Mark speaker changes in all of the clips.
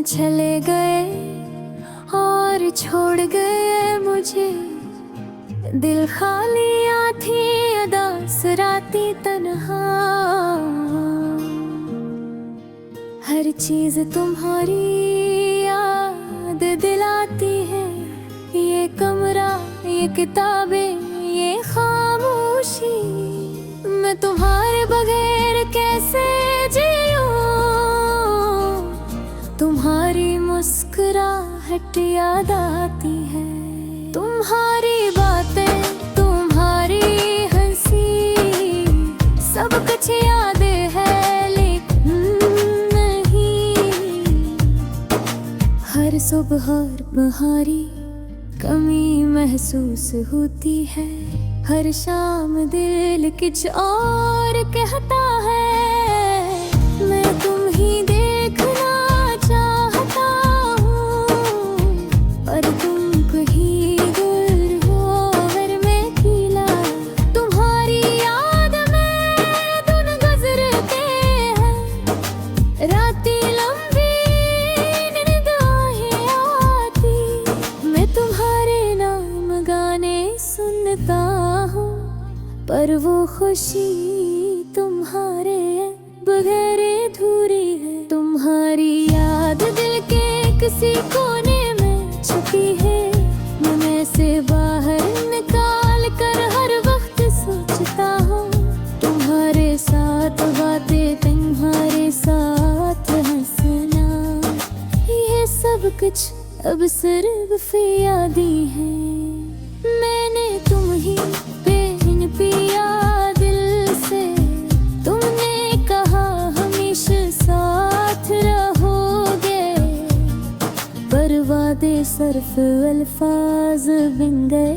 Speaker 1: दिन चले गए और छोड़ गए मुझे, दिल खालियाँ थी उदास राती तन्हा। हर चीज तुम्हारी याद दिलाती है, ये कमरा, ये किताबें, ये खामोशी। मैं तुम्हारे बगैर कैसे जियूं? तुम्हारी मुस्कुराहट याद आती है, तुम्हारी बातें, तुम्हारी हंसी, सब कुछ याद है लेकिन नहीं। हर सुबह बहारी कमी महसूस होती है, हर शाम दिल कुछ और कहता है। मैं तुम ही देखना चाहता हूँ, पर तुम कहीं दूर हो और मैं खिला। तुम्हारी याद में दिन गुजरते हैं, रातें लंबी नींद आहे आती। मैं तुम्हारे नाम गाने सुनता हूँ, पर वो खुशी तुम्हारे बगैर अधूरी है। तुम्हारी याद दिल के किसी कोने में छुपी है, मैं से बाहर निकाल कर हर वक्त सोचता हूँ। तुम्हारे साथ बातें, तुम्हारे साथ हंसना, ये सब कुछ अब सिर्फ यादें हैं। मैंने तुम ही पहन पिया दिल से, तुमने कहा हमेशा साथ रहोगे, पर वादे सिर्फ अल्फाज बन गए।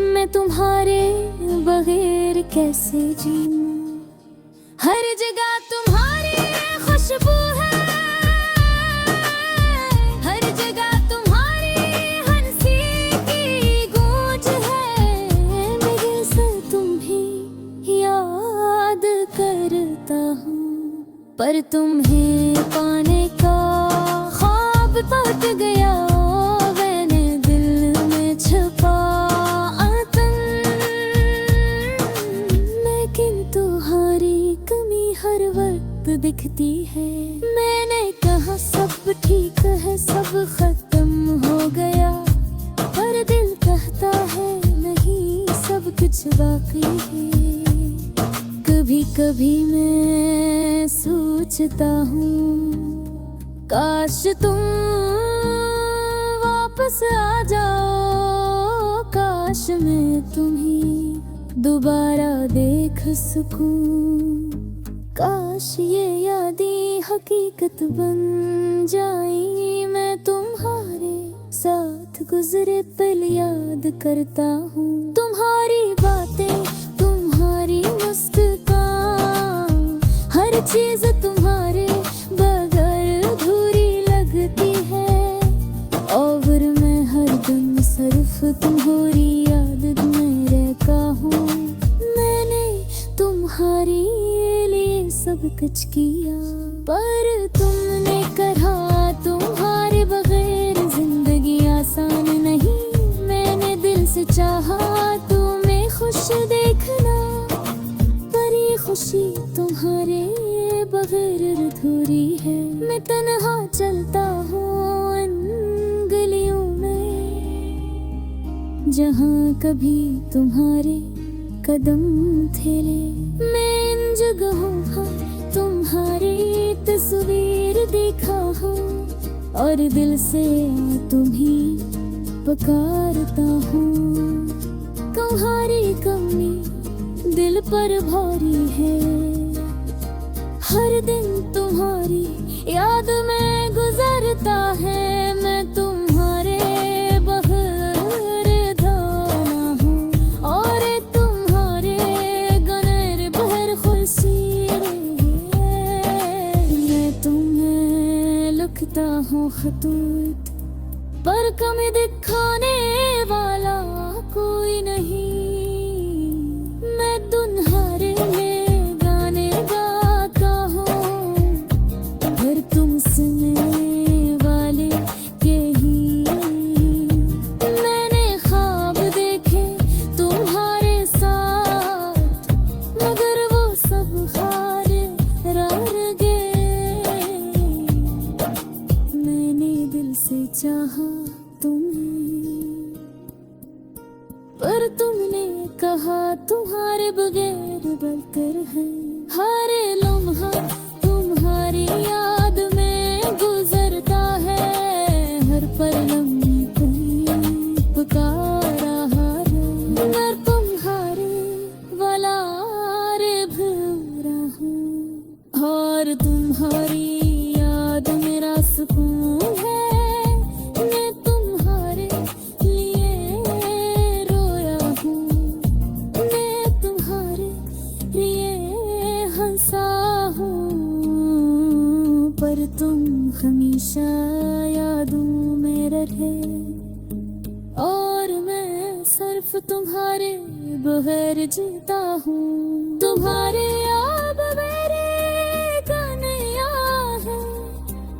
Speaker 1: मैं तुम्हारे बगैर कैसे जीऊं? हर जगह तुम्हारी खुशबू है, हर जगह तुम्हारी हंसी की गूंज है। मैं दिल से तुम्हें याद करता हूँ, पर तुम्हें पाने का ख्वाब टूट गया। मैंने दिल में छुपा आतंक, लेकिन तुम्हारी कमी हर वक्त दिखती है। मैंने कहा सब ठीक है, सब खत्म हो गया, पर दिल कहता है नहीं, सब कुछ बाकी है। कभी कभी मैं सोचता हूँ, काश तुम वापस आ जाओ, काश मैं तुम्हें दोबारा देख सकूं। काश ये यादें हकीकत बन जाए, मैं तुम्हारे साथ गुजरे पल याद करता हूँ। तुम्हारी बातें, तुम्हारी मुस्कान, हर चीज तुम्हारे बगैर अधूरी लगती है, और मैं हर दिन सिर्फ तुम्हारी याद में रहता हूँ। मैंने तुम्हारे लिए सब कुछ किया, पर तुमने कहा तुम्हारे बगैर जिंदगी आसान नहीं। मैंने दिल से चाहा तुम्हें खुश देखना, पर ये खुशी तुम्हारे बगैर अधूरी है। मैं तन्हा चलता हूँ इन गलियों में, जहाँ कभी तुम्हारे कदम थेले। मैं इन जगहों पर तुम्हारी तस्वीर देखा हूँ, और दिल से तुम्हें पुकारता हूँ। तुम्हारी कमी दिल पर भारी है, हर दिन तुम्हारी याद में गुजरता है। मैं तुम्हारे बगैर अधूरा हूँ, और तुम्हारे गैर बहर खुशी है। मैं तुम्हें लिखता हूँ खतूत, पर कमी दिखाने वाला कोई नहीं। मैं तुम्हारे लिए गाने गाता हूँ, पर तुमसे चाहा तुम्हें, पर तुमने कहा तुम्हारे बगैर बदतर है। हर लम्हा तुम्हारी याद में गुजरता है, हर पल लम्हे कहीं पुकारा है। मैं तुम्हारे वाला रे भूरा हूँ, और तुम्हारी याद मेरा सुकून है। मैं तुम्हारे लिए रोया हूँ, मैं तुम्हारे लिए हंसा हूँ, पर तुम हमेशा यादों में रहे, और मैं सिर्फ तुम्हारे बगैर जीता हूँ। तुम्हारे अब मेरे कन्हैया है,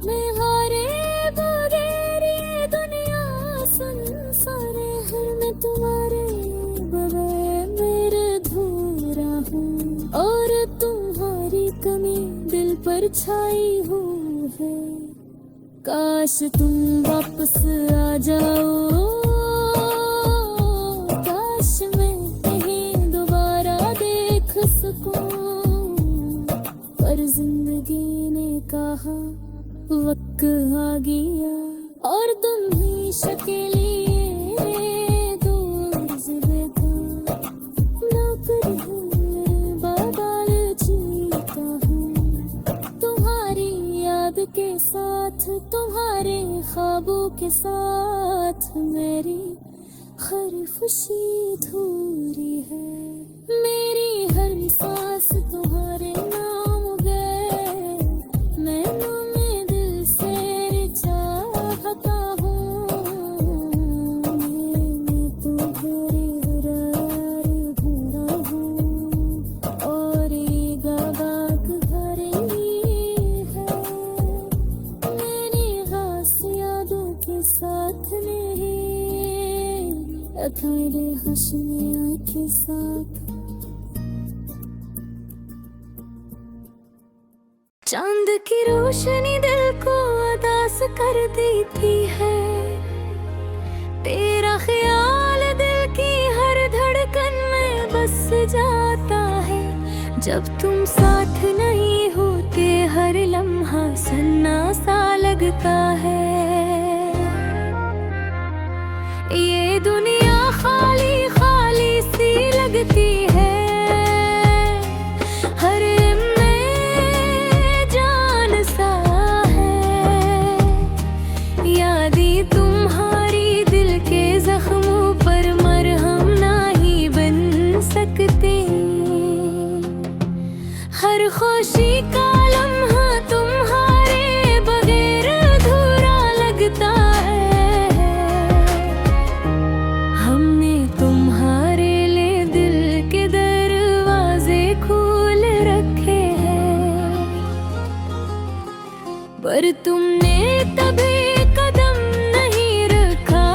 Speaker 1: मैं हारे बगैर ये दुनिया संसार है। मैं तुम्हारे बगैर मेरे अधूरा हूँ, और तुम्हारी कमी दिल पर छाई हुई है। काश तुम वापस आ जाओ, काश मैं कहीं दोबारा देख सकूं, पर जिंदगी ने कहा वक्त आ गया, और तुम ही शकेली दूर से बेगा नौकर हूँ, बादल जीता हूँ। तुम्हारी याद के साथ, तुम्हारे ख्वाबों के साथ मेरी हर खुशी अधूरी है। मेरी हर सांस तुम्हारे नाम गए, मैं दिल से चाहता हूँ। मैं तुम्हारे हरार भरा हूँ, और ये बाग भरी है मेरी खास यादों के साथ नहीं, अकेले हंसने के साथ। चांद की रोशनी दिल को उदास कर देती है, तेरा ख्याल दिल की हर धड़कन में बस जाता है। जब तुम साथ नहीं होते हर लम्हा सन्ना सा लगता है। ये दुनिया खाली खाली सी लगती है, हर में जान सा है। यादें तुम्हारी दिल के जख्मों पर मरहम नहीं बन सकते, हर खुशी का लम्हा तुम्हारे बगैर अधूरा लगता है। हमने तुम्हारे लिए दिल के दरवाजे खोल रखे हैं, पर तुमने तभी कदम नहीं रखा,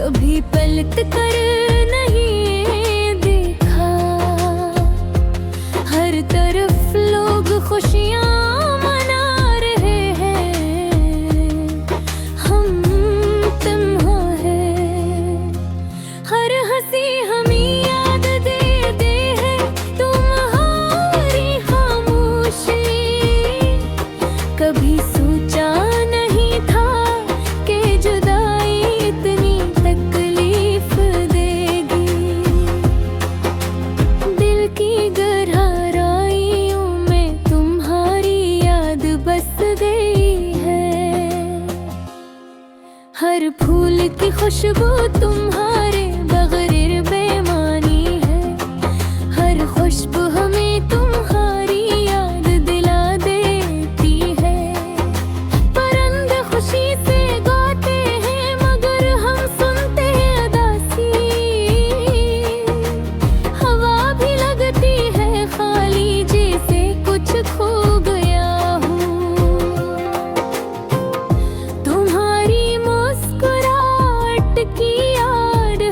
Speaker 1: कभी पलट कर नहीं देखा। हर तरफ लोग खुशियाँ मना रहे हैं, हम तन्हा हैं। हर हंसी हमें याद देते हैं तुम्हारी खामोशी। कभी सोचा नहीं था कि जुदाई इतनी तकलीफ देगी। दिल की गहराइयों में तुम्हारी याद बस गई है, हर फूल की खुशबू तुम्हारे बगैर बेमानी है। हर खुशबू हमें तुम्हारी याद दिला देती है। परिंदे खुशी से गाते हैं मगर हम सुनते हैं उदासी। हवा भी लगती है खाली जैसे कुछ खो गया हूँ। तुम्हारी मुस्कुराहट की याद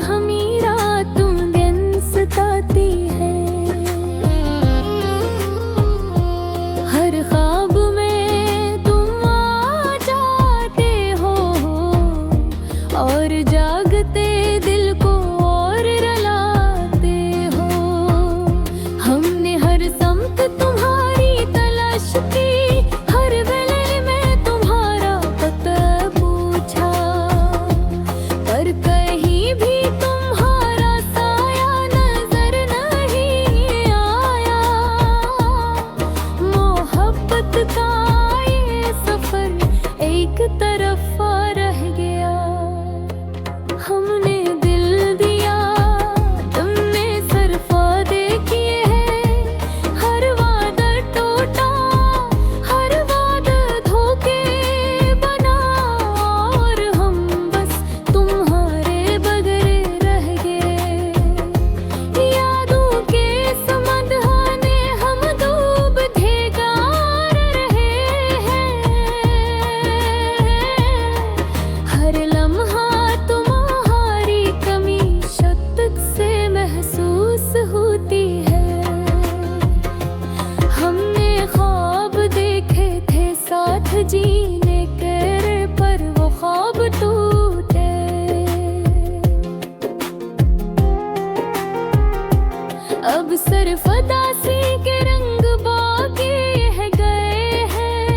Speaker 1: जीने कर पर वो ख्वाब टूटे। अब सिर्फ उदासी के रंग बाकी रह गए हैं।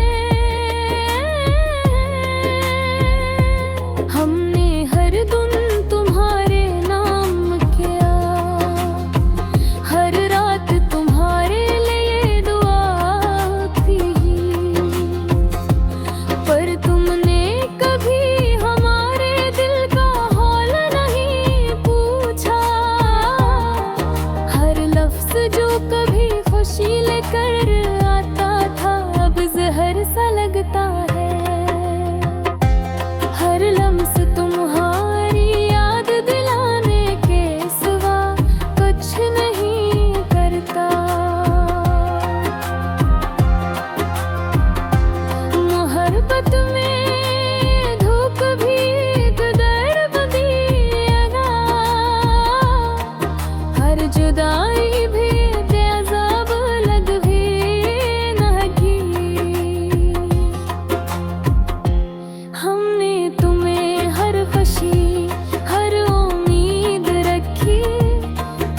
Speaker 1: हमने हर दिन तुम्हारे नाम किया, हर रात तुम्हारे लिए दुआ की, पर तुमने कभी हमारे दिल का हाल नहीं पूछा। हर लफ्ज जो कभी खुशी लेकर आता था अब जहर सा लगता है। हर लम्स तुम्हारी याद दिलाने के सिवा कुछ नहीं करता। मोहब्बत में धोख भी गुदर बदिएगा, हर जुदाई भी बेअज़ाब लग भी नही। हमने तुम्हें हर खुशी हर उम्मीद रखी,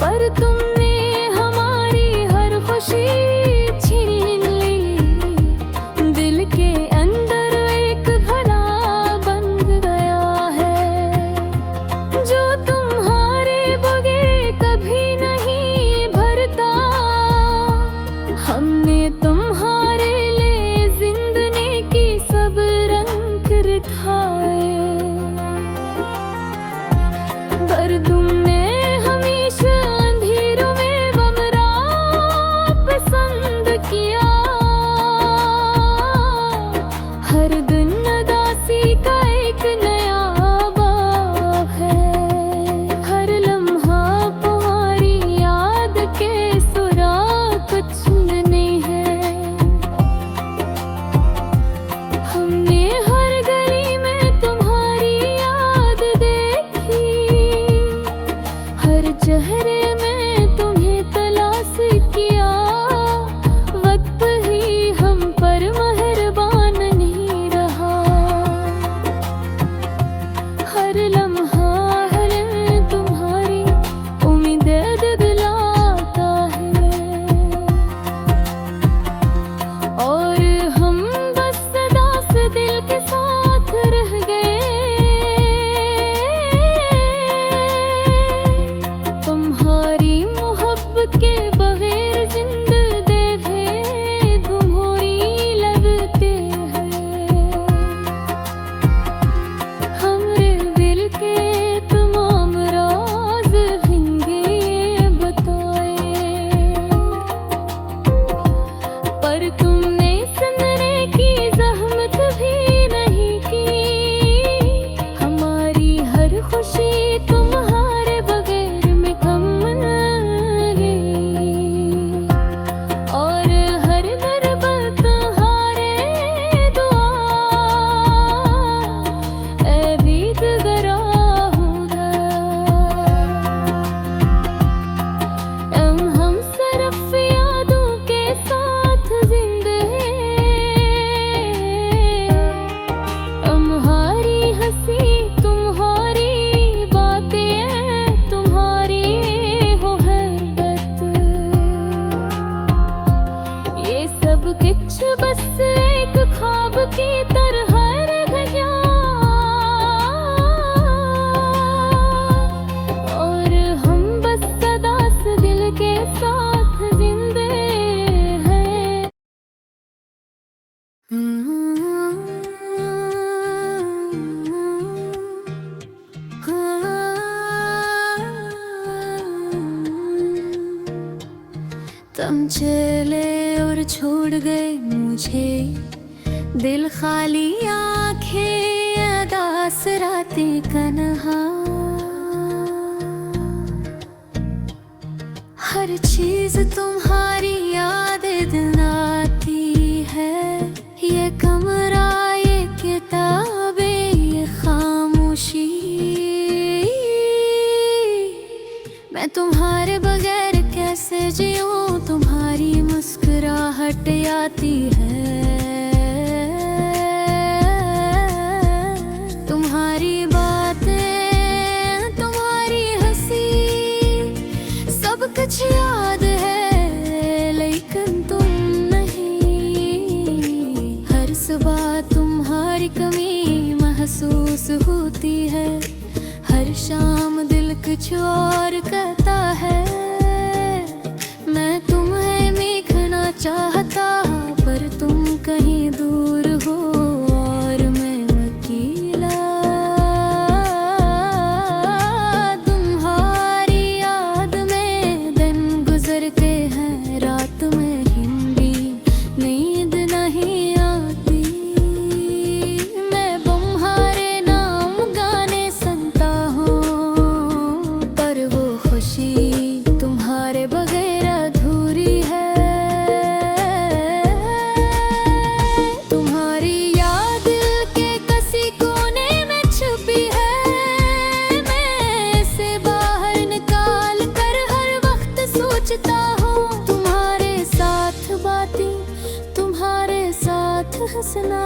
Speaker 1: पर तुमने हमारी हर खुशी छीन ली। दिल के अंदर एक घड़ा बन गया है, जो तुम्हारे बगैर कभी नहीं भरता। हमने तुम्हारे लिए जिंदगी की सब रंग दिखाए, पर तुमने हमेशा अंधेरों में बमरा पसंद किया। हर दिन उदासी का एक नया बाब है, हर लम्हा तुम्हारी याद के सुराग कुछ नहीं है। हमने हर गली में तुम्हारी याद देखी, हर चेहरे में तुम्हें तलाश किया। वक्त ही हम पर मेहरबान नहीं रहा, हर लम्हा हर तुम्हारी उम्मीदें दिलाता है। और हम बस सदा से दिल के साथ रह गए। तुम्हारी मोहब्बत के बगैर जिंदगी तुम्हारी लगते हैं। हमरे दिल के तमाम राज हिंगे बताए, पर तुमने सुनने की ज़हमत भी नहीं की। हमारी हर खुशी तुम्हारे बगैर में कम लगी, और हर दरबत तुम्हारे दुआ ऐ दीदगरा होगा। हम सिर्फ यादों के साथ जिंदे हैं। तुम्हारी हंसी तुम्हारी बातें तुम्हारी हो हरकत, ये सब कुछ बस एक ख्वाब की तरह रह गया। और हम बस सदा से दिल के साथ जिंदे हैं। तुम चले और छोड़ गए मुझे, दिल खाली आंखें अदास रातें कन्हा। हर चीज तुम्हारी याद दिलाती है, ये कमरा ये किताबें ये खामोशी। मैं तुम्हारे बगैर कैसे जीऊं, तुम्हारी मुस्कुराहट आती है। शाम दिल कुछ और कहता है। मैं तुम्हें देखना चाहता पर तुम कहीं दूर हो और मैं अकेला। तुम्हारी याद में दिन गुजरते हैं, रात में हिंदी नींद नहीं आती। मैं तुम्हारे नाम गाने सुनता हूँ पर वो खुशी तुम्हारे बगैर अधूरी है। तुम्हारी याद दिल के किसी कोने में छुपी है। मैं इसे बाहर निकाल कर हर वक्त सोचता हूँ। तुम्हारे साथ बातें, तुम्हारे साथ हंसना,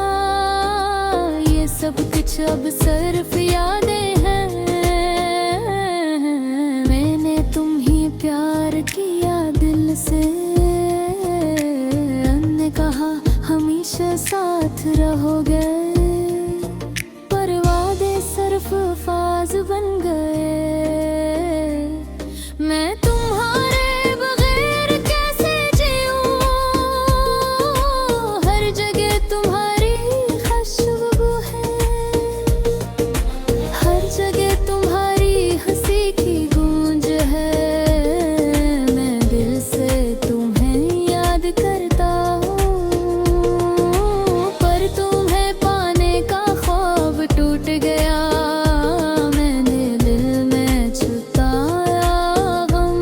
Speaker 1: ये सब कुछ अब सिर्फ यादें हैं। मैंने तुम्हें प्यार किया दिल से, हमने कहा हमेशा साथ रहोगे, पर वादे सिर्फ अल्फाज बन गए। मैं तुम्हारे बगैर कैसे जीऊं, हर जगह तुम्हारी खुशबू है, हर जगह तुम्हारी हंसी की गूंज है। मैं दिल से तुम्हें याद करता हूँ, पर तुम्हें पाने का ख्वाब टूट गया। मैंने दिल में छुपाया गम,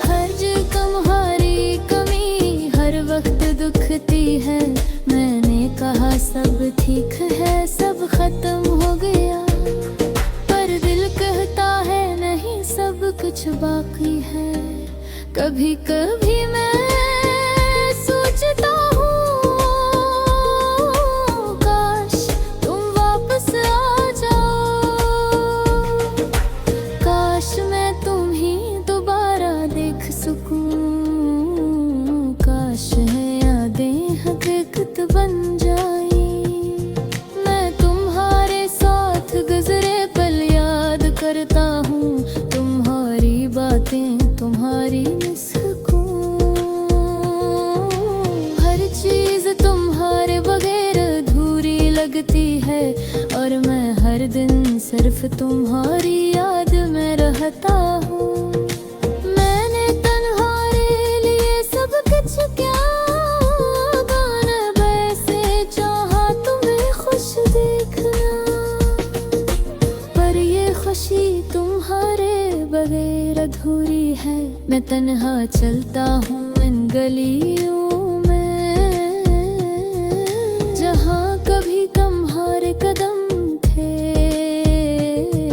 Speaker 1: हर जगह तुम्हारी कमी हर वक्त दुखती है। मैंने कहा सब ठीक है, सब खत्म हो गया, पर दिल कहता है नहीं, सब कुछ बाकी है। कभी कभी मैं सोचता हूँ, काश तुम वापस आ जाओ, काश मैं तुम्हें दोबारा देख सकूं, काश है यादें हकीकत बन जाए। मैं तुम्हारे साथ गुजरे पल याद करता हूँ, तुम्हारी बातें, तुम्हारी सुकून, हर चीज तुम्हारे बगैर अधूरी लगती है। और मैं हर दिन सिर्फ तुम्हारी याद में रहता हूँ। मैंने तुम्हारे लिए सब कुछ क्या गाना, वैसे चाहा तुम्हें खुश देखना, पर ये खुशी तुम्हारे बगैर अधूरी है। मैं तन्हा चलता हूँ इन गलियों में, जहाँ कभी तुम्हारे कदम थे।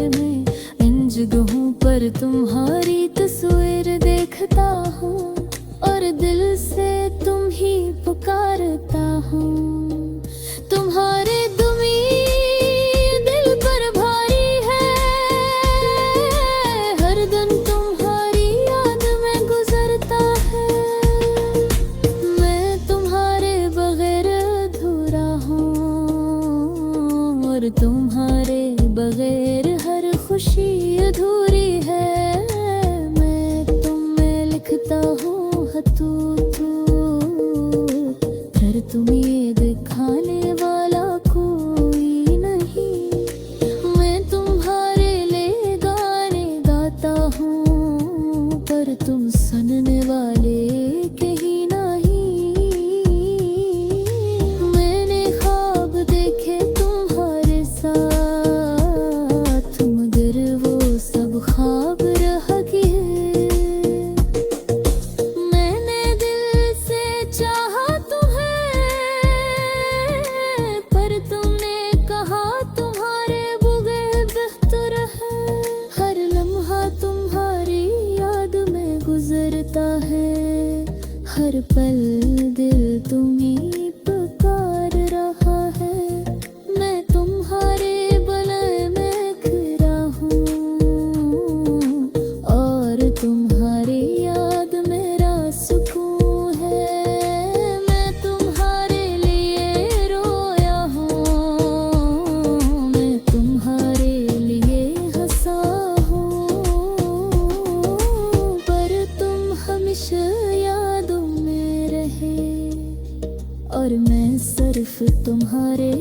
Speaker 1: मैं इन जगहों पर तुम्हारी तस्वीर देखता हूँ, और दिल से तुम ही पुकारता हूँ। तुम्हारे दुमी दिल पर भारी है, हर दिन तुम्हारी याद में गुजरता है। मैं तुम्हारे बगैर अधूरा हूँ, और तुम्हारे बगैर हर खुशी अधूरी है। मैं तुम्हें लिखता हूँ हथू थू, पर तुम्हें दिखाने वाला कोई नहीं। मैं तुम्हारे लिए गाने गाता हूँ, पर तुम सुनने वाले कहीं नहीं। मैंने ख्वाब देखे तुम्हारे साथ, मगर वो सब ख्वाब रह गए। मैंने दिल से चाहा तुम्हें, पर तुमने कहा तुम्हारे बगैर बेहतर है। हर लम्हा तुम्हारी याद में गुजरता है, हर पल दिल तुम्हीं पुकार रहा है। मैं तुम्हारे बलय में खड़ा हूँ, और तुम्हारी याद मेरा सुकून है। मैं तुम्हारे लिए रोया हूँ, मैं तुम्हारे और मैं सिर्फ तुम्हारे